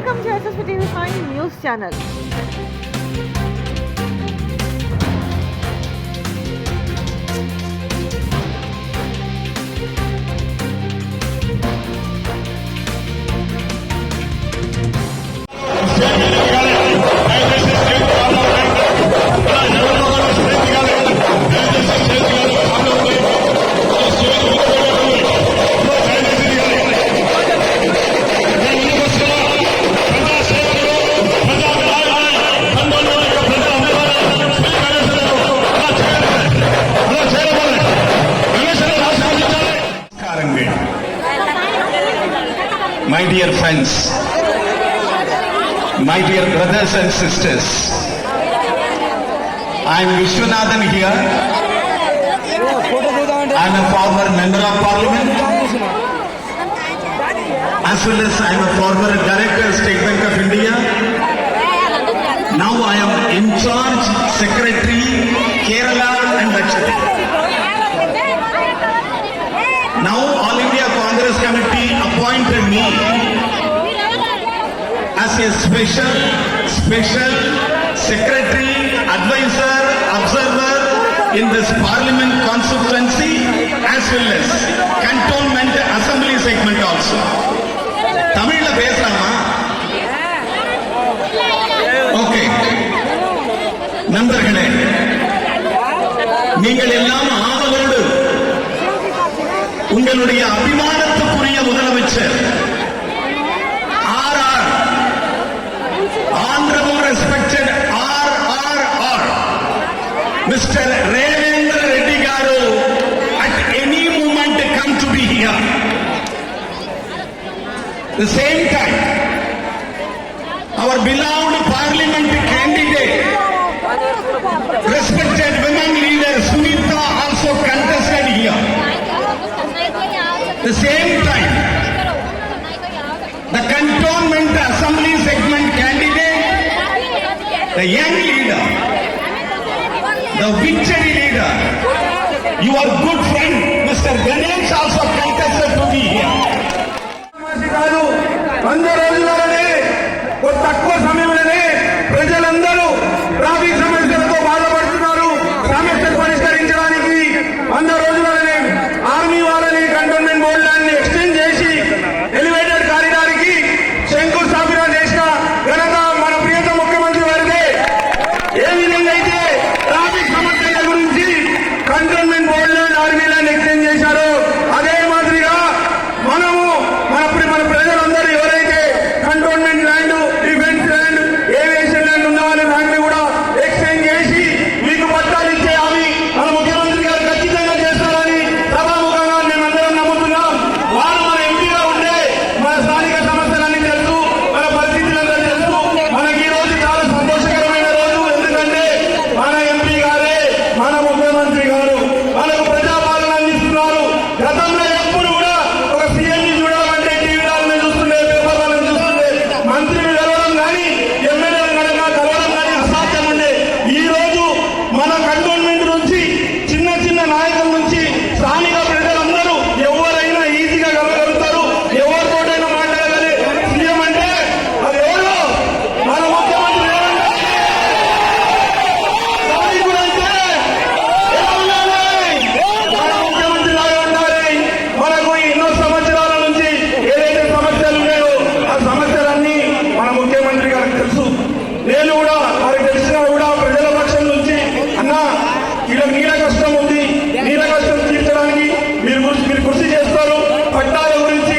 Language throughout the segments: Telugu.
Welcome to SSP TV5 News Channel. My dear friends, my dear brothers and sisters, I am Vishwanathan here. I am a former member of parliament, as well as I am a former director of State Bank of India. Now I am in charge secretary Kerala and Lakshadweep. Now All India Congress Committee appointed me as a special secretary, advisor, observer in this parliament constituency as well as cantonment assembly segment also. Tamil பேசலாமா? ஓகே. நண்பர்களே, நீங்கள் எல்லாம் ஆவலோடு உங்களுடைய அபிமானத்துக்குரிய முதலமைச்சர் Honorable respected RRR Mr. Ravindra Reddy Garu at any moment come to be here. The same time, our beloved parliament candidate, respected women leader Sunita also contested here. The same time, the cantonment assembly segment candidate, the young leader, the victory leader, your good friend Mr. Ganesh also contested to be here. తక్కువ సమయంలోనే ప్రజలందరూ ట్రాఫిక్ సమస్యలతో బాధపడుతున్నారు. సమస్యలు పరిష్కరించడానికి 100 రోజులనే ఆర్మీ వాళ్ళని కంటోన్మెంట్ బోర్డులన్నీ ఎక్స్టెండ్ చేసి ఎలివేటెడ్ కారిడార్ కి శంకుస్థాపన చేసిన ఘనత మన ప్రియత ముఖ్యమంత్రి వారిదే. ఏ విధంగా అయితే ట్రాఫిక్ సమస్యల గురించి కంటోన్మెంట్ బోర్డులను ఆర్మీలను ఎక్స్టెండ్ చేశారో అదే మాదిరిగా మనము మన ప్రజలందరూ ఎవరైతే cantonment land, defence land, aviation land ఉన్న వాళ్ళ ల్యాండ్ కూడా ఎక్స్టెండ్ చేసి మీకు పట్టాలు ఇచ్చే అవి మన ముఖ్యమంత్రి గారు ఖచ్చితంగా చేస్తారని సభాముఖంగా మేమందరం నమ్ముతున్నాం. వారు మన ఎంపీగా ఉండే మన స్థానిక సమస్యలన్నీ తెలుసు, మన పరిస్థితులంతా తెలుసు. మనకి ఈ రోజు చాలా సంతోషకరమైన రోజు. ఎందుకంటే మన ఎంపీ గారే మన ముఖ్యమంత్రి గారు మనకు ప్రజాపాలన అందిస్తున్నారు. గతంలో ఎప్పుడు కూడా ఒక సీఎంని చూడాలంటే టీవీలను చూస్తుండే, పేపర్లను చూస్తుండే, మంత్రిని కలవడం కానీ ఎమ్మెల్యేలు కలవడం కానీ అసాధ్యం ఉండే. ఈ రోజు మన కంటోన్మెంట్ నుంచి చిన్న చిన్న నాయకుల నుంచి స్థానిక ప్రజలందరూ ఎవరైనా ఈజీగా కలగలుగుతారు, ఎవరితోటైనా మాట్లాడగలి సీఎం అంటే అది ఎవరు? మన ముఖ్యమంత్రి స్థానికుడైతే ఎలా ఉండాలి? మన ముఖ్యమంత్రి లాగా ఉండాలి. మనకు ఎన్నో సంవత్సరాల నుంచి ఏదైతే సమస్యలు ఉన్నాయో ఆ సమస్యలన్నీ మన ముఖ్యమంత్రి గారికి తెలుసు. నేను కూడా వారికి తెలిసినా కూడా ప్రజల పక్షం నుంచి అన్నా ఇలా నీళ్ళ కష్టం ఉంది, నీళ్ళ కష్టం తీర్చడానికి మీరు కృషి చేస్తారు. పట్టాల గురించి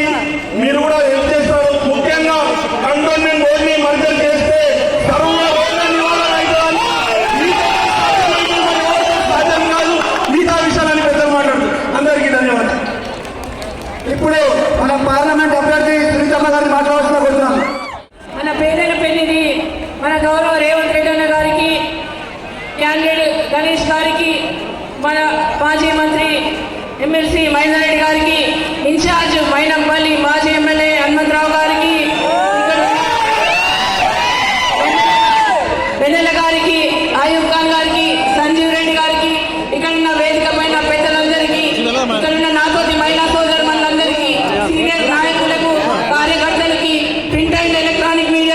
మీరు కూడా హెల్ప్ చేస్తారు. ముఖ్యంగా కంటోన్మెంట్ బోర్డుని మర్జర్ చేస్తే సర్వ రోడ్ల నివారణ అవుతుందని సాధ్యం కాదు. మిగతా విషయాలని పెద్దలు మాట్లాడుతుంది. అందరికీ ధన్యవాదాలు. ఇప్పుడు మన పార్లమెంట్ అభ్యర్థి సునీతమ్మ గారిని మాట్లాడాల్సిన కోరుతున్నాను. మన పేదల పెళ్లిని మన గౌరవ రేవంత్ రెడ్డి అన్న గారికి, క్యాండిడేట్ గణేష్ గారికి, మన మాజీ మంత్రి ఎమ్మెల్సీ మహేందర్ రెడ్డి గారికి, ఇన్ఛార్జ్ మైనంపల్లి మాజీ ఎమ్మెల్యే హనుమంతరావు గారికి, వెన్నెల గారికి, అయూబ్ ఖాన్ గారికి, సంజీవ్ రెడ్డి గారికి, ఇక్కడ ఉన్న వేదిక పైన పెద్దలందరికీ, ఇక్కడ ఉన్న నాతోటి మహిళా సోదరులందరికీ, సీనియర్ నాయకులకు, కార్యకర్తలకి, ప్రింట్ అండ్ ఎలక్ట్రానిక్ మీడియా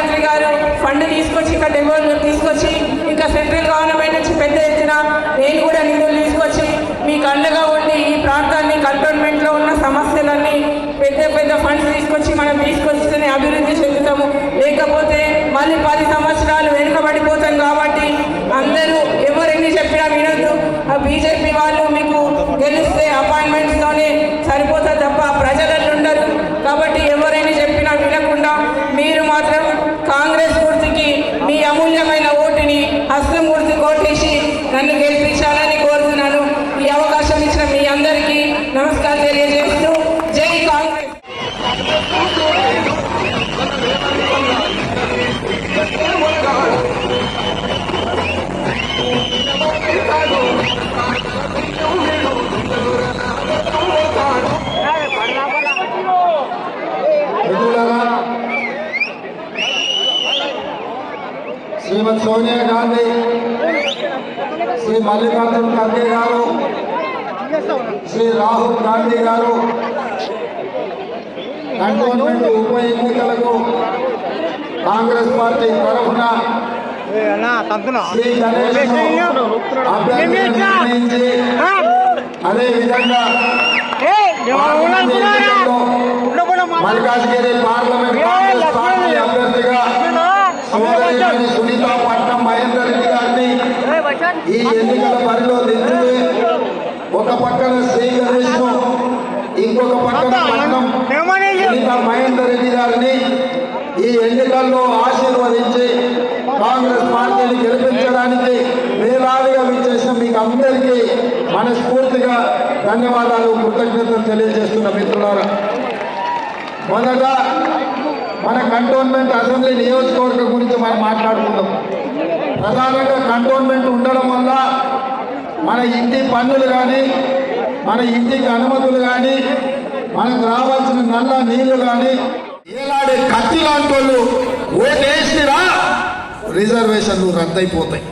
ముఖ్యమంత్రి గారు ఫండ్ తీసుకొచ్చి ఇక్కడ డెవలప్ తీసుకొచ్చి ఇంకా సెంట్రల్ గవర్నమెంట్ నుంచి పెద్ద ఎత్తున నేను కూడా నిధులు తీసుకొచ్చి మీకు అండగా ఉండి ఈ ప్రాంతాన్ని కంటోన్మెంట్లో ఉన్న సమస్యలన్నీ పెద్ద పెద్ద ఫండ్స్ తీసుకొచ్చి మనం తీసుకొస్తేనే అభివృద్ధి చెందుతాము. లేకపోతే మళ్ళీ 10 సంవత్సరాలు వెనుకబడిపోతాం. కాబట్టి అందరూ ఎవరెన్ని చెప్పినా వినొద్దు. బీజేపీ వాళ్ళు మీకు గెలిస్తే అపాయింట్మెంట్స్తోనే సరిపోతుంది తప్ప ప్రజలలో ఉండరు. కాబట్టి ఎవరైనా చెప్పినా వినకుండా మీరు మాత్రం కాంగ్రెస్ గుర్తుకి మీ అమూల్యమైన ఓటుని హస్తం గుర్తు కోటేసి నన్ను గెలిపించాలని కోరుతున్నాను. ఈ అవకాశం ఇచ్చిన మీ అందరికీ నమస్కారం తెలియజేస్తూ జై కాంగ్రెస్. శ్రీమతి సోనియా గాంధీ, శ్రీ మల్లికార్జున ఖర్గే గారు, శ్రీ రాహుల్ గాంధీ గారు కంటోన్మెంట్ ఉప ఎన్నికలకు కాంగ్రెస్ పార్టీ తరఫున శ్రీ గణేష్ నిర్ణయించి అదేవిధంగా మల్కాజ్గిరి పార్లమెంట్ కాంగ్రెస్ పార్టీ అభ్యర్థిగా సునీత పట్నం మహేందర్ రెడ్డి గారిని ఈ ఎన్నికల బరిలో దించి ఒక పక్కన శ్రీ గణేష్ ను ఇంకొక పక్కన పట్నం సునీత మహేందర్ రెడ్డి గారిని ఈ ఎన్నికల్లో ఆశీర్వదించి కాంగ్రెస్ పార్టీని గెలిపించడానికి వేలాదిగా విచ్చేసిన మీకు అందరికీ మనస్ఫూర్తిగా ధన్యవాదాలు, కృతజ్ఞతలు తెలియజేస్తున్న మిత్రులారా. మొదట మన కంటోన్మెంట్ అసెంబ్లీ నియోజకవర్గం గురించి మనం మాట్లాడుకుందాం. ప్రధానంగా కంటోన్మెంట్ ఉండడం వల్ల మన ఇంటి పన్నులు కానీ, మన ఇంటికి అనుమతులు కానీ, మనకు రావాల్సిన నల్ల నీళ్లు కానీ ఏలాడే కత్తి లాంటి వాళ్ళు ఓటేసిరా రిజర్వేషన్లు రద్దయిపోతాయి.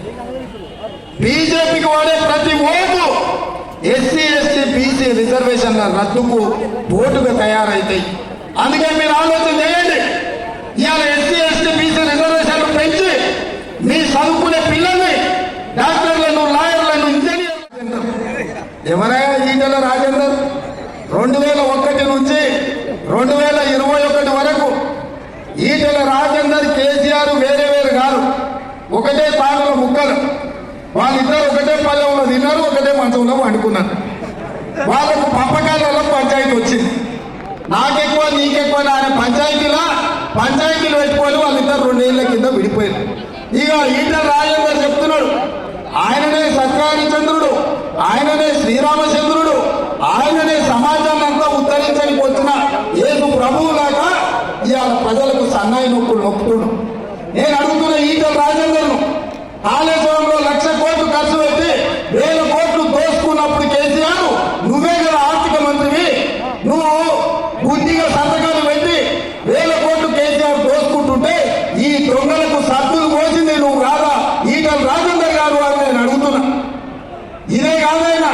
బీజేపీకి వాడే ప్రతి ఓటు ఎస్సీ ఎస్టీ బీసీ రిజర్వేషన్ల రద్దుకు ఓటుగా తయారైతాయి. అందుకే మీరు ఆలోచన చేయండి. ఇవాళ ఎస్సీ ఎస్టీ బీసీ రిజర్వేషన్లు పెంచి మీ చదువుకునే పిల్లల్ని డాక్టర్లను, లాయర్లను, ఇంజనీర్లను ఎవరైనా ఈటెల రాజేందర్ 2001 నుంచి 2021 వరకు ఈటెల రాజేందర్, కేసీఆర్ వేరే వేరు కాదు, ఒకటే తానుల ముక్కలు. వాళ్ళిద్దరు ఒకటే పల్లెంలో తిన్నారు, ఒకటే మంచంలో వండుకున్నారు. వాళ్ళకు పంపకాలలో పంచాయతీ వచ్చింది. నాకెక్కువ నీకెక్కువ అనే పంచాయతీలు పెట్టుకొని వాళ్ళిద్దరు 2 ఏళ్ల కింద విడిపోయారు. ఇక ఈటెల రాజేందర్ చెప్తున్నాడు, ఆయననే సత్యహరిచంద్రుడు, ఆయననే శ్రీరామచంద్రుడు, ఆయననే సమాజాన్ని అంతా ఉద్ధరించడానికి వచ్చిన యేసు ప్రభువులాగా ఇవాళ ప్రజలకు సన్నాయి నొప్పులు నొప్పుతున్నాడు. నేను అడుగుతున్న ఈటెల రాజేందర్ను, కాళేశ్వరంలో 1,00,000 కోట్లు ఖర్చు పెట్టి 1,000 కోట్లు దోసుకున్నప్పుడు కేసీఆర్ నువ్వే కదా ఆర్థిక మంత్రివి, నువ్వు బుద్ధిగా సంతకాలు పెట్టి 1,000 కోట్లు కేసీఆర్ దోసుకుంటుంటే ఈ దొంగలకు సద్దులు పోసింది నువ్వు కాదా ఈటెల రాజేందర్ గారు అని నేను అడుగుతున్నా. ఇదే కాదైనా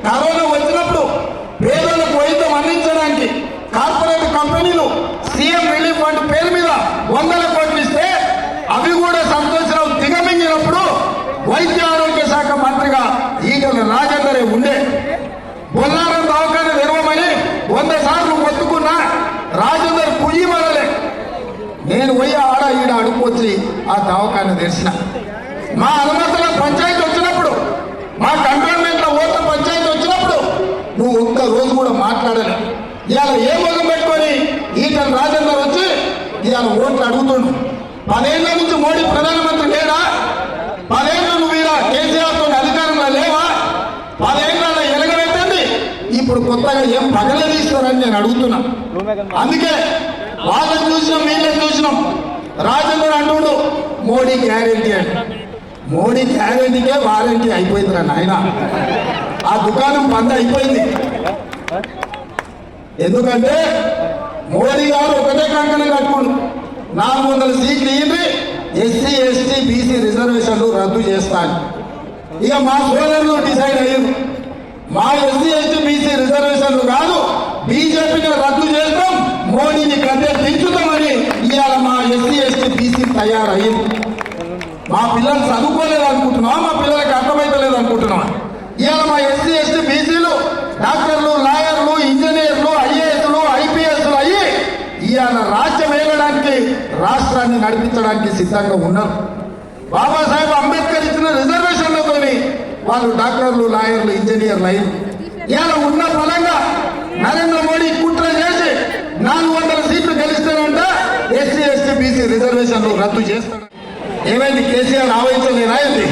కరోనా వచ్చినప్పుడు పేదలకు వైద్యం అందించడానికి కార్పొరేట్ కంపెనీలు సీఎం రిలీఫ్ ఫండ్ పేరు మీద 100 కోట్లు ఇస్తే అవి కూడా సంతోషరావు దిగమింగినప్పుడు వైద్య ఆరోగ్య శాఖ మంత్రిగా ఈటెల రాజేందరే ఉండే. బొల్లారం దవాఖాన తెరవమని 100 సార్లు మొత్తుకున్నా రాజేందర్ పుయ్యి మనలే. నేను పోయి ఆడ ఈడ అడుపుకొచ్చి ఆ దవాఖాన తెరిచిన. మా అనుమతుల పంచాయతీ వచ్చినప్పుడు, మా కంటోన్మెంట్లో ఓట్ల పంచాయతీ వచ్చినప్పుడు నువ్వు ఒక్క రోజు కూడా మాట్లాడలే. ఇవాళ ఏ మొగం పెట్టుకొని ఈటెల రాజేందర్ వచ్చి ఇవాళ ఓట్లు అడుగుతుండు. 10 ఏళ్ల నుంచి మోడీ ప్రధానమంత్రి లేడా? 10 ఏళ్ళు నువ్వు ఇలా కేసీఆర్తో అధికారంలో లేవా? 10 ఏళ్ళ ఎలగబెట్టండి. ఇప్పుడు కొత్తగా ఏం పగలదీస్తారని నేను అడుగుతున్నా. అందుకే వాళ్ళని చూసినాం, వీళ్ళని చూసినాం. రాజేందర్ అంటుండు మోడీ గ్యారెంటీ అని. మోడీ గ్యారెంటీకే వారంటీ అయిపోయిందిరా నాయన. ఆ దుకాణం బంద్ అయిపోయింది. ఎందుకంటే మోడీ గారు ఒకటే కంకణం కట్టుకుండు, 400 సీట్లు ఇవ్వండి, ఎస్సీ ఎస్టీ బీసీ రిజర్వేషన్లు రద్దు చేస్తాను. ఇక మా సోదరులు డిసైడ్ అయ్యారు, మా ఎస్సీ ఎస్టీ బీసీ రిజర్వేషన్లు కాదు, బీజేపీని రద్దు చేస్తాం, మోడీని గద్దె దించుతామని ఇవాళ మా ఎస్సీ ఎస్టీ బీసీ బీసీ తయారయ్యింది. మా పిల్లలు చదువుకోలేదు అనుకుంటున్నావా? మా పిల్లలకి అర్థమైతలేదు అనుకుంటున్నావా? ఇవాళ మా ఎస్సీ ఎస్టీ బీసీలు డాక్టర్లు, లాయర్లు, ఇంజనీర్లు, ఐఏఎస్లు, ఐపీఎస్లు అయ్యి ఇవాళ రాజ్యం ఏలడానికి, రాష్ట్రాన్ని నడిపించడానికి సిద్ధంగా ఉన్నారు. బాబాసాహెబ్ అంబేద్కర్ ఇచ్చిన రిజర్వేషన్లతో వాళ్ళు డాక్టర్లు, లాయర్లు, ఇంజనీర్లు అయ్యి ఇవాళ ఉన్న ఫలంగా నరేంద్ర మోడీ కుట్ర చేసి 400 సీట్లు గెలుస్తానంట ఎస్సీ ఎస్టీ బీసీ రిజర్వేషన్లు రద్దు చేస్తాడు. ఏమైంది? కేసీఆర్ ఆవహించలేదా ఏంది?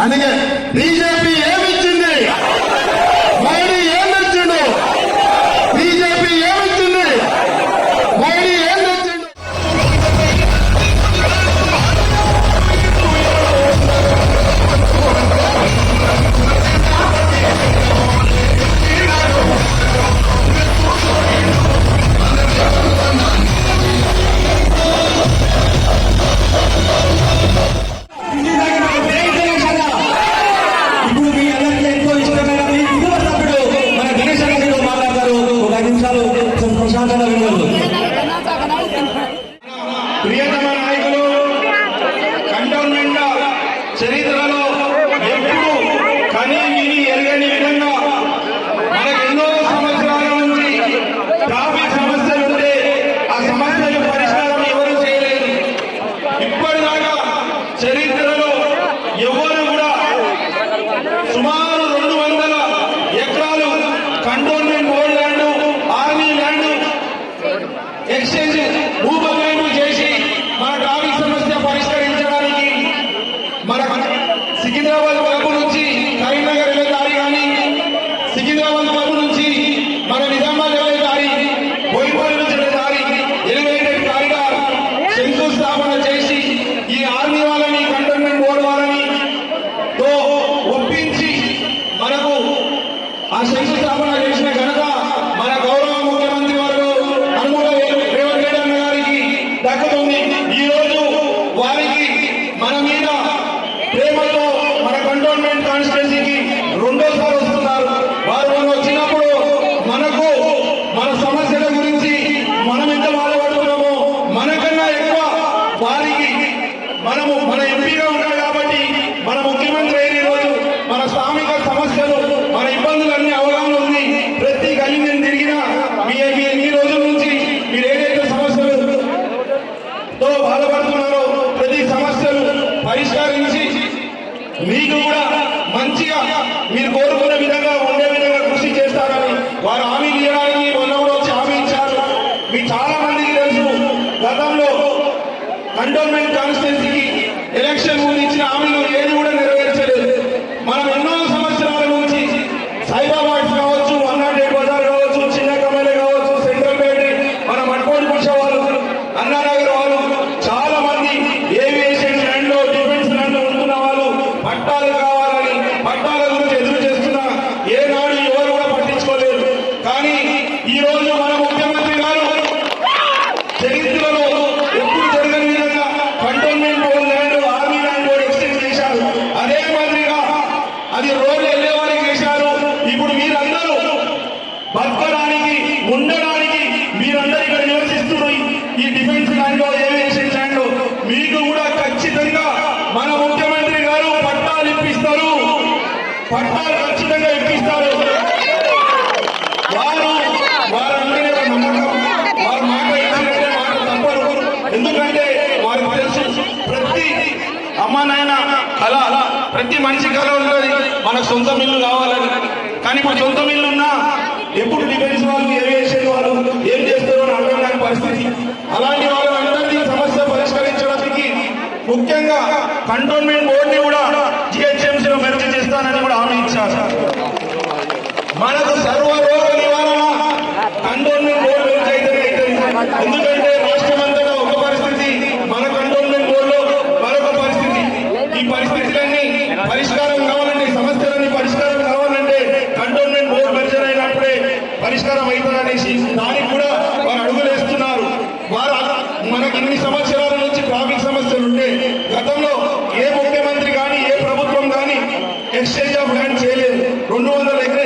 అందుకే బీజేపీ ఏమిచ్చింది? మోడీ ఏం తెచ్చిండు? బీజేపీ ఏమిచ్చింది? మోడీ ఏం తెచ్చిండు? ఇప్పుడు మీ అందరికీ ఎంతో ఇష్టమైన మీ కుటుంబ సభ్యుడు మన గణేష్ గారితో మాట్లాడతారు. ఒక 5 నిమిషాలు ప్రశాంతంగా వినగలరు. ప్రియతమ నాయకులు, కంటోన్మెంట్ చరిత్రలో ఎప్పుడు కని విని ఎరగని విధంగా మనకు ఎన్నో సంవత్సరాల నుంచి ట్రాఫిక్ సమస్యలు ఉంటే ఆ సమస్యలు పరిష్కారం ఎవరు చేయలేదు. ఇప్పటిదాకా చరిత్రలో ఎవరు కూడా సుమారు 200 ఎకరాలు cantonment board land, army land exchange భూబదలాయింపు చేసి మన ట్రాఫిక్ సమస్య పరిష్కరించడానికి మన సికింద్రాబాద్ క్లబ్ నుంచి కరీంనగర్ వెళ్ళే దారి కానీ, సికింద్రాబాద్ క్లబ్ నుంచి మన నిజామాబాద్ వెళ్ళే దారి, బోయిపల్లి నుంచి వెళ్ళే దారి ఎలివేటెడ్ కారిడార్ శంకుస్థాపన చేసి ఈ ఆర్మీ వాళ్ళని, కంటోన్మెంట్ బోర్డు వాళ్ళని తో ఒప్పించి మనకు ఆ శంకుస్థాపన చేసిన ఘనత మన గౌరవ ముఖ్యమంత్రి వారు అనుమూల రేవంత్ రెడ్డి అన్న గారికి దక్కుతుంది. ఈ రోజు వారికి మన మీద ప్రేమతో మన కంటోన్మెంట్ కాన్స్టిట్యున్సీకి 2వ సారి వస్తున్నారు. వారు మనం వచ్చినప్పుడు మనకు మన సమస్యల గురించి మనం ఎంత బాధపడుతున్నామో మనకన్నా ఎక్కువ వారికి మన ఎంపీగా ఉన్నారు కాబట్టి మన ముఖ్యమంత్రి అయిన రోజు మన శ్రామిక సమస్యలు, మన ఇబ్బందులన్నీ అవగాహన ఉంది. ప్రతి గల్లీ నేను తిరిగినా ఈ రోజుల నుంచి మీరు ఏదైతే సమస్యలతో బాధపడుతున్నారో ప్రతి సమస్యలు పరిష్కరించి మీకు కూడా మంచిగా మీరు కోరుకున్న విధంగా ఉండే విధంగా కృషి చేస్తారని వారు హామీ ఇవ్వడానికి మొన్న కూడా వచ్చి హామీ ఇచ్చారు. మీకు చాలా మందికి తెలుసు, గతంలో కంటోన్మెంట్ కాన్స్టిట్యున్సీకి ఎలక్షన్ ముందు ఇచ్చిన హామీలు ఏది కూడా నెరవేర్చలేదు. మనం ఎన్నో సంవత్సరాల నుంచి సైబాబాద్ కావచ్చు, 108 బజార్ కావచ్చు, చిన్న కమలే కావచ్చు, సెంట్రల్ బేటరీ, మన మట్కోడి పుష వాళ్ళు, అన్నానగర్ వాళ్ళు, చాలా మంది ఏవియేషన్ ల్యాండ్ లో, డిఫెన్స్ ల్యాండ్ లో ఉంటున్న వాళ్ళు పట్టాలు కావాలని, పట్టాల గురించి ఎదురు చేస్తున్నా ఏనాడు ఎవరు కూడా పట్టించుకోలేదు. కానీ ఈ రోజు మన ముఖ్యమంత్రి గారు చరిత్రలో ఎప్పుడు జరగని విధంగా cantonment board land, army land board extend చేశారు. అదే మాదిరిగా అది రోడ్డు వెళ్లే వారికి చేశారు. ఇప్పుడు మీరందరూ బతకడానికి, ఉండడానికి మీరందరూ ఇక్కడ నివసిస్తున్నారు ఈ డిఫెన్స్ ల్యాండ్ లో, ఏవియేషన్ ల్యాండ్ లో. మీకు కూడా ఖచ్చితంగా మన ముఖ్యమంత్రి గారు పట్టాలు ఇప్పిస్తారు. పట్టాలు ఖచ్చితంగా ఇప్పిస్తారు. వారందరినీ ఒక నమ్మకం, వారి మాట ఇచ్చినట్టే మాట తప్పరు. ఎందుకంటే వారికి తెలుసు ప్రతి అమ్మ నాయన కళ, ప్రతి మనిషి కళ ఉన్నది మనకు సొంతం ఇల్లు కావాలని. కానీ ఇప్పుడు సొంతం ఇల్లు ఉన్నా ఎప్పుడు డిఫెన్స్ వాళ్ళు, ఏవియేషన్ వాళ్ళు ఏం చేస్తారో అని అర్థం కాని పరిస్థితి. అలాంటి వాళ్ళందరినీ సమస్య పరిష్కరించడానికి ముఖ్యంగా కంటోన్మెంట్ బోర్డుని కూడా జిహెచ్ఎంసీలో మెర్జ్ చేస్తానని కూడా హామీ ఇచ్చారు. మనకు సర్వరోగ నివారణ కంటోన్మెంట్ బోర్డు మెర్జ్ అయితేనే అవుతుంది. ఎందుకంటే రాష్ట్రమంతటా ఒక పరిస్థితి, మన కంటోన్మెంట్ బోర్డులో మరొక పరిస్థితి. ఈ పరిస్థితులన్నీ పరిష్కారం కావాలంటే, సమస్యలన్నీ పరిష్కారం కావాలంటే కంటోన్మెంట్ బోర్డు మెర్జ్ అయినప్పుడే పరిష్కారం అవుతుందనేసి దానికి కూడా వారు అడుగులేస్తున్నారు. వారు మనకి ఇన్ని సంవత్సరాల నుంచి ట్రాఫిక్ సమస్యలు ఉంటే గతంలో ఏ ముఖ్యమంత్రి కానీ, ఏ ప్రభుత్వం కానీ ఎక్స్చేంజ్ ఆఫ్ ల్యాండ్ చేయలేదు. 200 ఎకరాలు